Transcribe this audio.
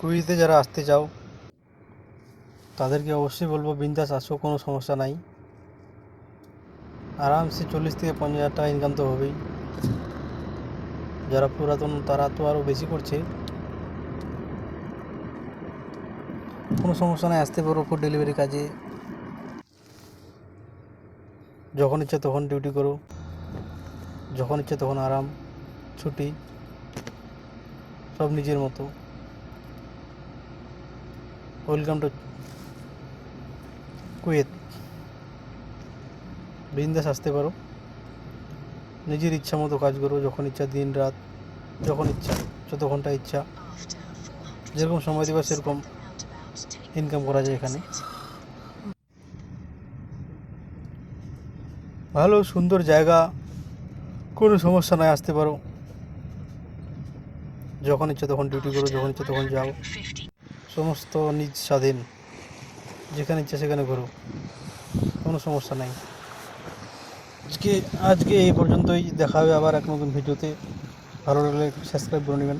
কুইতে যারা আসতে চাও তাদেরকে অবশ্যই বলবো বিন্দাস আসো, কোনো সমস্যা নাই। আরামসে 40 থেকে 50 হাজার টাকা ইনকাম তো হবেই। যারা পুরাতন তারা তো আরও বেশি করছে। কোনো সমস্যা নাই, আসতে পারো ফুড ডেলিভারি কাজে। যখন ইচ্ছা তখন ডিউটি করো, যখন ইচ্ছা তখন আরাম, ছুটি, সব নিজের মতো। Welcome to Kuwait. বিন্দাস আসতে পারো, নিজের ইচ্ছা মতো কাজ করো, যখন ইচ্ছা, দিন রাত, যখন ইচ্ছা, যত ঘন্টা ইচ্ছা, যেরকম সময় দেবা সেরকম ইনকাম করা যায় এখানে। ভালো সুন্দর জায়গা, কোনো সমস্যা নাই, আসতে পারো। যখন ইচ্ছা তখন ডিউটি করো, যখন ইচ্ছা তখন যাও, সমস্ত নিজ স্বাধীন, যেখানে ইচ্ছা সেখানে ঘোরো, কোনো সমস্যা নাই। আজকে আজকে এই পর্যন্তই, দেখা হবে আবার এক নতুন ভিডিওতে। ভালো লাগলে সাবস্ক্রাইব করে নেবেন।